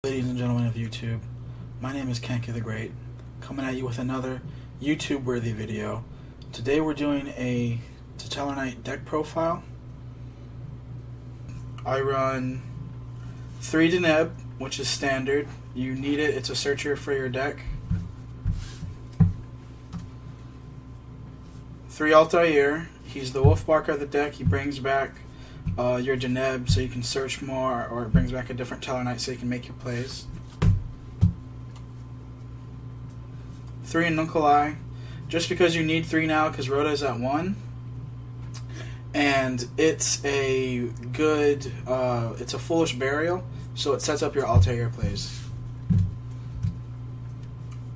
Ladies and gentlemen of YouTube, my name is Kenka the Great, coming at you with another YouTube-worthy video. Today we're doing a Satellarknight deck profile. I run 3 dept, which is standard. You need it, it's a searcher for your deck. 3 Altair, he's the wolf barker of the deck. He brings back your dept so you can search more, or it brings back a different Satellarknight so you can make your plays. 3 Nunculai, just because you need 3 now because Rhoda is at 1. And it's a good, it's a foolish burial, so it sets up your Altair plays.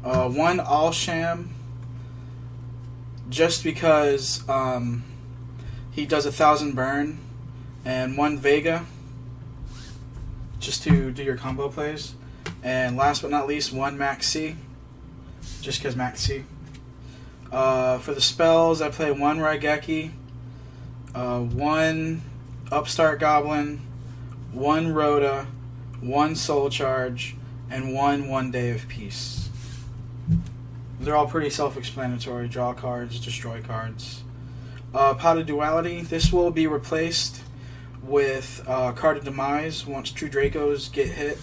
1 Alsham, just because he does 1,000 burn, and 1 Vega, just to do your combo plays. And last but not least, 1 Max C, just because Max C. For the spells, I play 1 Raigeki, 1 Upstart Goblin, 1 Rhoda, 1 Soul Charge, and 1 Day of Peace. They're all pretty self-explanatory. Draw cards, destroy cards. Pot of Duality, this will be replaced with Card of Demise once True Dracos get hit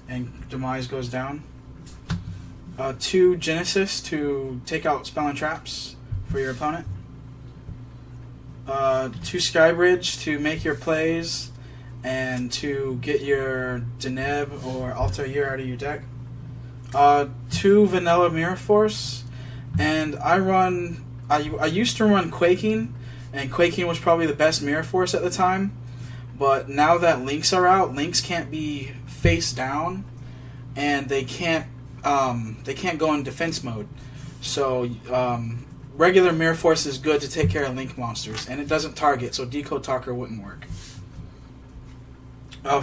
and Demise goes down. 2 Genesis to take out spell and traps for your opponent. 2 Skybridge to make your plays and to get your dept or Altair out of your deck. 2 Vanilla Mirror Force, and I used to run Quaking, and Quaking was probably the best Mirror Force at the time, but now that Links are out, Links can't be face down, and they can't go in defense mode. So regular Mirror Force is good to take care of Link monsters, and it doesn't target, so Decode Talker wouldn't work.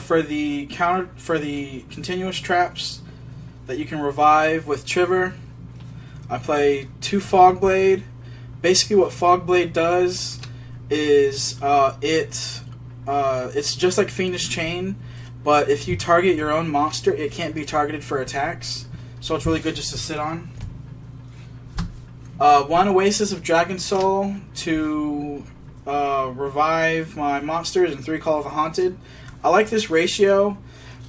For the continuous traps that you can revive with Triverr, I play 2 Fogblade. Basically what Fogblade does is it's just like Fiendish Chain, but if you target your own monster, it can't be targeted for attacks, so it's really good just to sit on. 1 Oasis of Dragon Soul to revive my monsters, and 3 Call of the Haunted. I like this ratio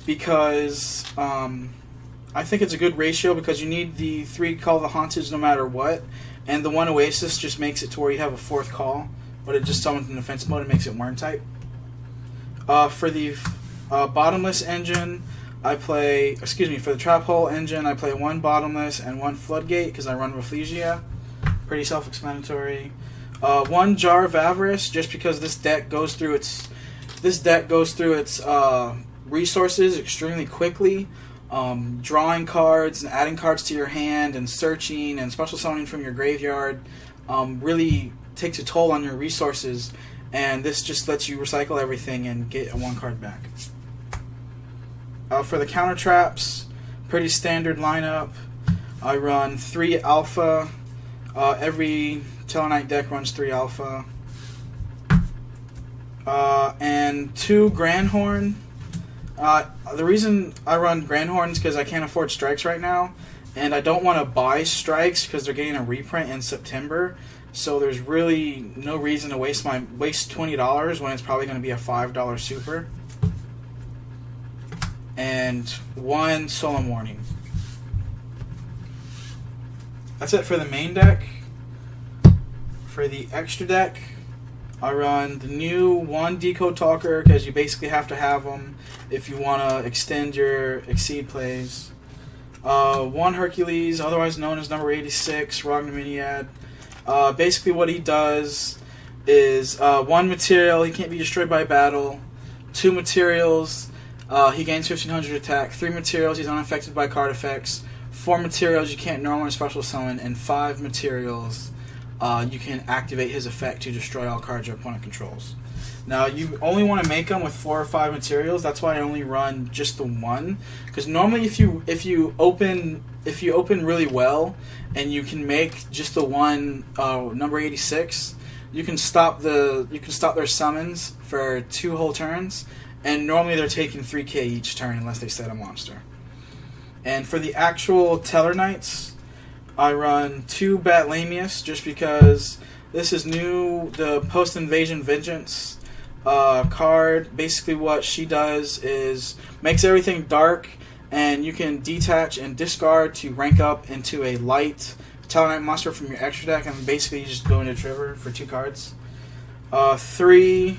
because I think it's a good ratio because you need the 3 Call of the Haunted no matter what, and the 1 Oasis just makes it to where you have a 4th call, but it just summons in defense mode and makes it Worm type. For the Bottomless engine, for the Trap Hole engine, I play 1 Bottomless and 1 Floodgate because I run Rafflesia. Pretty self-explanatory. 1 Jar of Avarice, just because this deck goes through its resources extremely quickly. Drawing cards and adding cards to your hand and searching and special summoning from your graveyard really takes a toll on your resources, and this just lets you recycle everything and get a 1 card back. For the counter traps, pretty standard lineup. I run 3 Alpha. Every Satellarknight deck runs 3 Alpha. And 2 Grandhorn. The reason I run Grandhorn is because I can't afford strikes right now, and I don't want to buy strikes because they're getting a reprint in September, so there's really no reason to waste $20 when it's probably going to be a $5 super. And 1 Solemn Warning. That's it for the main deck. For the extra deck, I run the new 1 Decode Talker because you basically have to have them if you want to extend your Exceed plays. 1 Hercules, otherwise known as number 86, Rognaminiad. Basically what he does is 1 material, he can't be destroyed by battle. 2 materials, he gains 1500 attack. 3 materials, he's unaffected by card effects. 4 materials, you can't normal or special summon. And 5 materials, you can activate his effect to destroy all cards your opponent controls. Now, you only want to make them with 4 or 5 materials. That's why I only run just the 1. Because normally, if you open really well, and you can make just the 1 number 86, you can stop their summons for 2 whole turns, and normally they're taking 3k each turn unless they set a monster. And for the actual Satellarknights, I run 2 Batlamius just because this is new, the Post-Invasion Vengeance card. Basically what she does is makes everything dark, and you can detach and discard to rank up into a light Satellarknight monster from your extra deck, and basically you just go into Triverr for 2 cards. 3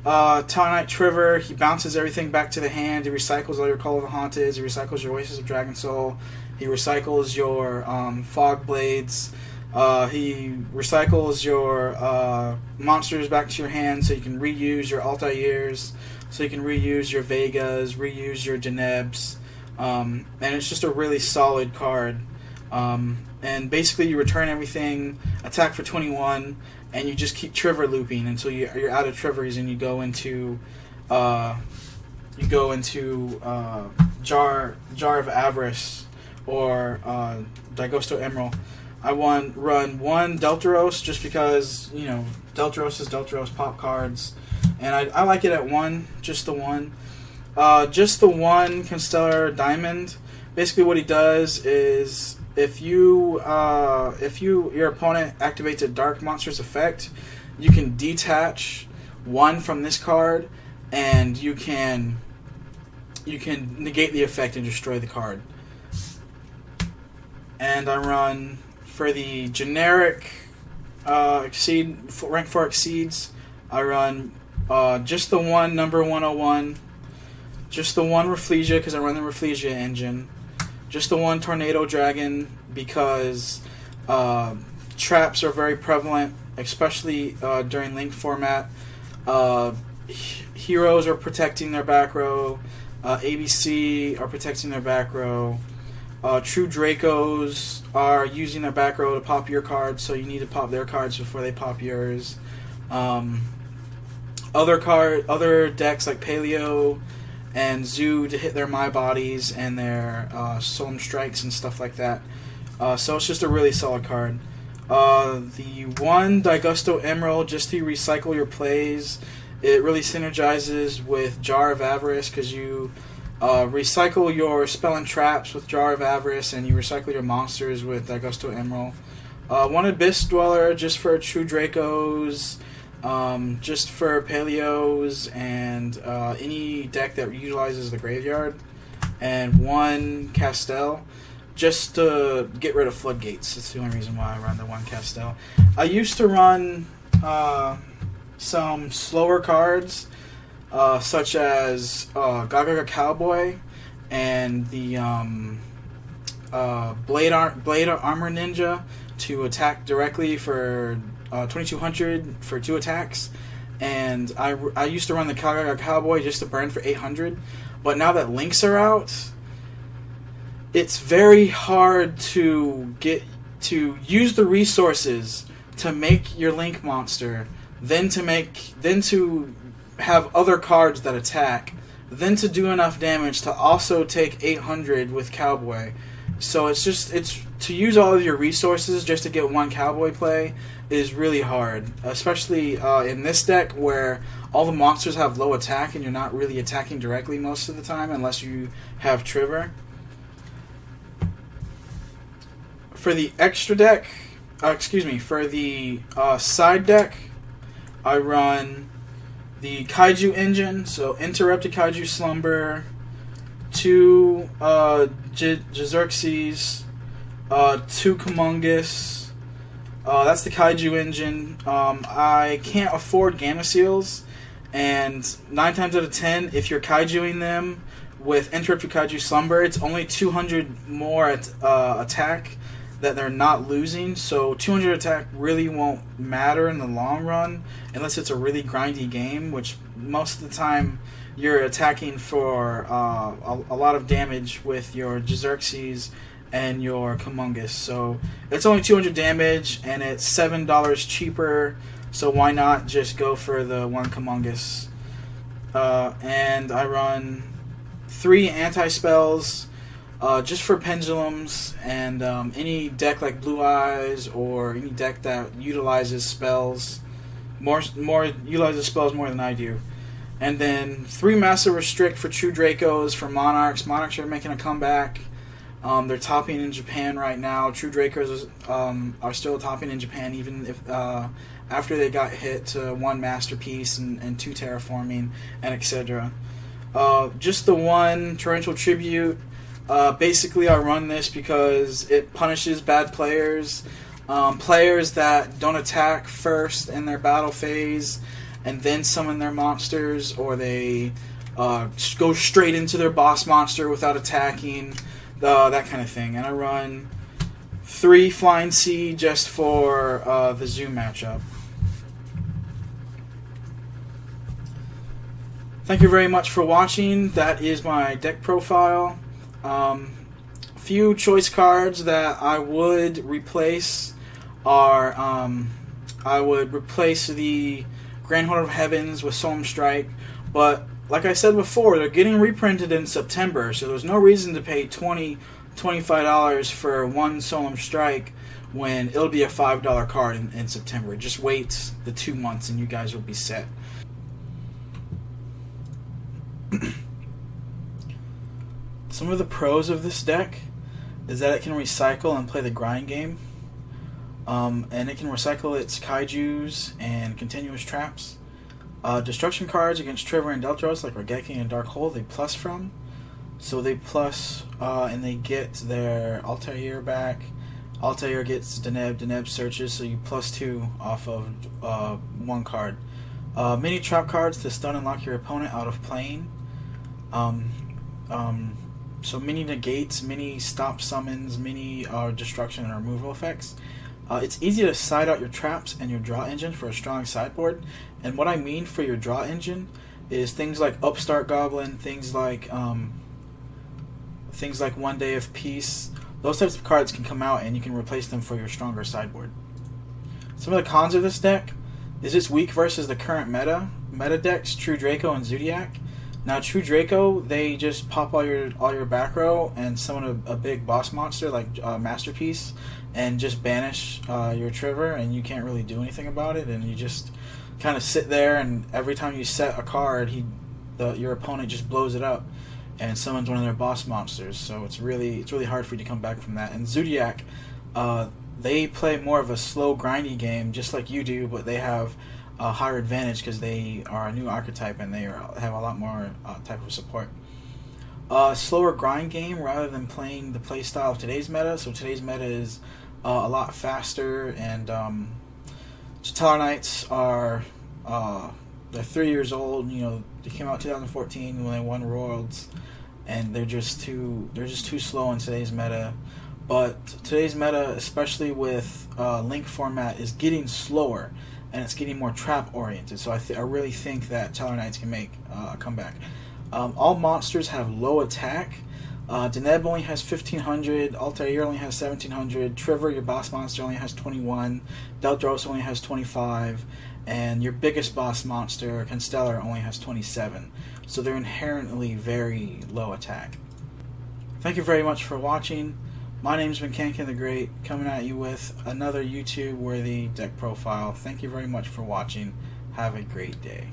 Satellarknight Triverr, he bounces everything back to the hand, he recycles all your Call of the Haunted, he recycles your Oasis of Dragon Soul, he recycles your Fog Blades, he recycles your monsters back to your hand so you can reuse your Altairs, so you can reuse your Vegas, reuse your Denebs, and it's just a really solid card. And basically you return everything, attack for 21, and you just keep Triverr looping until you're out of Triverrs, and you go into Jar of Avarice or Dagosto Emerald. I run 1 Deltaros just because, you know, Deltaros is Deltaros pop cards, and I like it at 1, just the 1. Just the 1 Constellar Diamond. Basically what he does is if your opponent activates a Dark Monster's effect, you can detach 1 from this card, and you can negate the effect and destroy the card. And I run, for the generic rank 4 exceeds, I run just the 1 number 101, just the 1 Rafflesia because I run the Rafflesia engine, just the 1 Tornado Dragon because traps are very prevalent, especially during Link format. Heroes are protecting their back row, ABC are protecting their back row. True Dracos are using their back row to pop your cards, so you need to pop their cards before they pop yours. Other decks like Paleo and Zoo to hit their My Bodies and their Solemn Strikes and stuff like that. So it's just a really solid card. The 1 Dagosto Emerald, just to recycle your plays. It really synergizes with Jar of Avarice because you recycle your Spell and Traps with Jar of Avarice, and you recycle your monsters with Dagosto Emerald. 1 Abyss Dweller, just for True Dracos, just for Paleos, and any deck that utilizes the graveyard. And 1 Castel, just to get rid of Floodgates. That's the only reason why I run the 1 Castel. I used to run some slower cards, such as Gaga Cowboy and the Blade Armor Ninja to attack directly for 2200 for 2 attacks. And I used to run the Gaga Cowboy just to burn for 800. But now that links are out, it's very hard to use the resources to make your link monster, then to have other cards that attack, then to do enough damage to also take 800 with Cowboy. So it's to use all of your resources just to get 1 Cowboy play is really hard, especially in this deck where all the monsters have low attack and you're not really attacking directly most of the time unless you have Triverr. For the extra deck, for the side deck, I run the Kaiju engine, so Interrupted Kaiju Slumber, 2 Jizerxes, 2 Kumungus. That's the Kaiju engine. I can't afford Gamma Seals, and 9 times out of 10, if you're Kaijuing them with Interrupted Kaiju Slumber, it's only 200 more attack that they're not losing, so 200 attack really won't matter in the long run unless it's a really grindy game, which most of the time you're attacking for a lot of damage with your Jizerxes and your Kumungus. So it's only 200 damage and it's $7 cheaper, so why not just go for the 1 Kumungus. And I run 3 anti-spells, just for pendulums and any deck like Blue Eyes or any deck that utilizes spells more than I do. And then 3 Master Restrict for True Dracos for Monarchs. Monarchs are making a comeback. They're topping in Japan right now. True Dracos are still topping in Japan, even if after they got hit to 1 Masterpiece and 2 Terraforming and etc. Just the 1 Torrential Tribute. Basically, I run this because it punishes bad players. Players that don't attack first in their battle phase and then summon their monsters, or they go straight into their boss monster without attacking, that kind of thing. And I run 3 Flying Sea just for the Zoo matchup. Thank you very much for watching. That is my deck profile. Few choice cards that I would replace are I would replace the Grand Horde of Heavens with Solemn Strike, but like I said before, they're getting reprinted in September, so there's no reason to pay $25 for 1 Solemn Strike when it'll be a $5 card in September. Just wait the 2 months and you guys will be set. Some of the pros of this deck is that it can recycle and play the grind game. And it can recycle its Kaijus and continuous traps. Destruction cards against Triverr and Deltros, like Regeki and Dark Hole, they plus from. So they plus, and they get their Altair back. Altair gets Deneb searches, so you plus 2 off of 1 card. Many trap cards to stun and lock your opponent out of playing. So many negates, many stop summons, many destruction and removal effects. It's easy to side out your traps and your draw engine for a strong sideboard. And what I mean for your draw engine is things like Upstart Goblin, things like 1 Day of Peace. Those types of cards can come out and you can replace them for your stronger sideboard. Some of the cons of this deck is it's weak versus the current meta decks, True Draco and Zodiac. Now, True Draco, they just pop all your back row and summon a big boss monster like Masterpiece and just banish your Triverr, and you can't really do anything about it, and you just kind of sit there, and every time you set a card, your opponent just blows it up and summons one of their boss monsters. So it's really hard for you to come back from that. And Zodiac, they play more of a slow, grindy game, just like you do, but they have a higher advantage because they are a new archetype and they have a lot more type of support. Slower grind game rather than playing the play style of today's meta. So today's meta is a lot faster, and Satellarknights are they're 3 years old. You know, they came out in 2014 when they won Worlds, and they're just too slow in today's meta. But today's meta, especially with Link format, is getting slower, and it's getting more trap oriented. So I really think that Satellarknights can make a comeback. All monsters have low attack. Deneb only has 1500, Altair only has 1700, Triverr, your boss monster, only has 21, Deltros only has 25, and your biggest boss monster, Constellar, only has 27. So they're inherently very low attack. Thank you very much for watching. My name's been Kankin the Great, coming at you with another YouTube-worthy deck profile. Thank you very much for watching. Have a great day.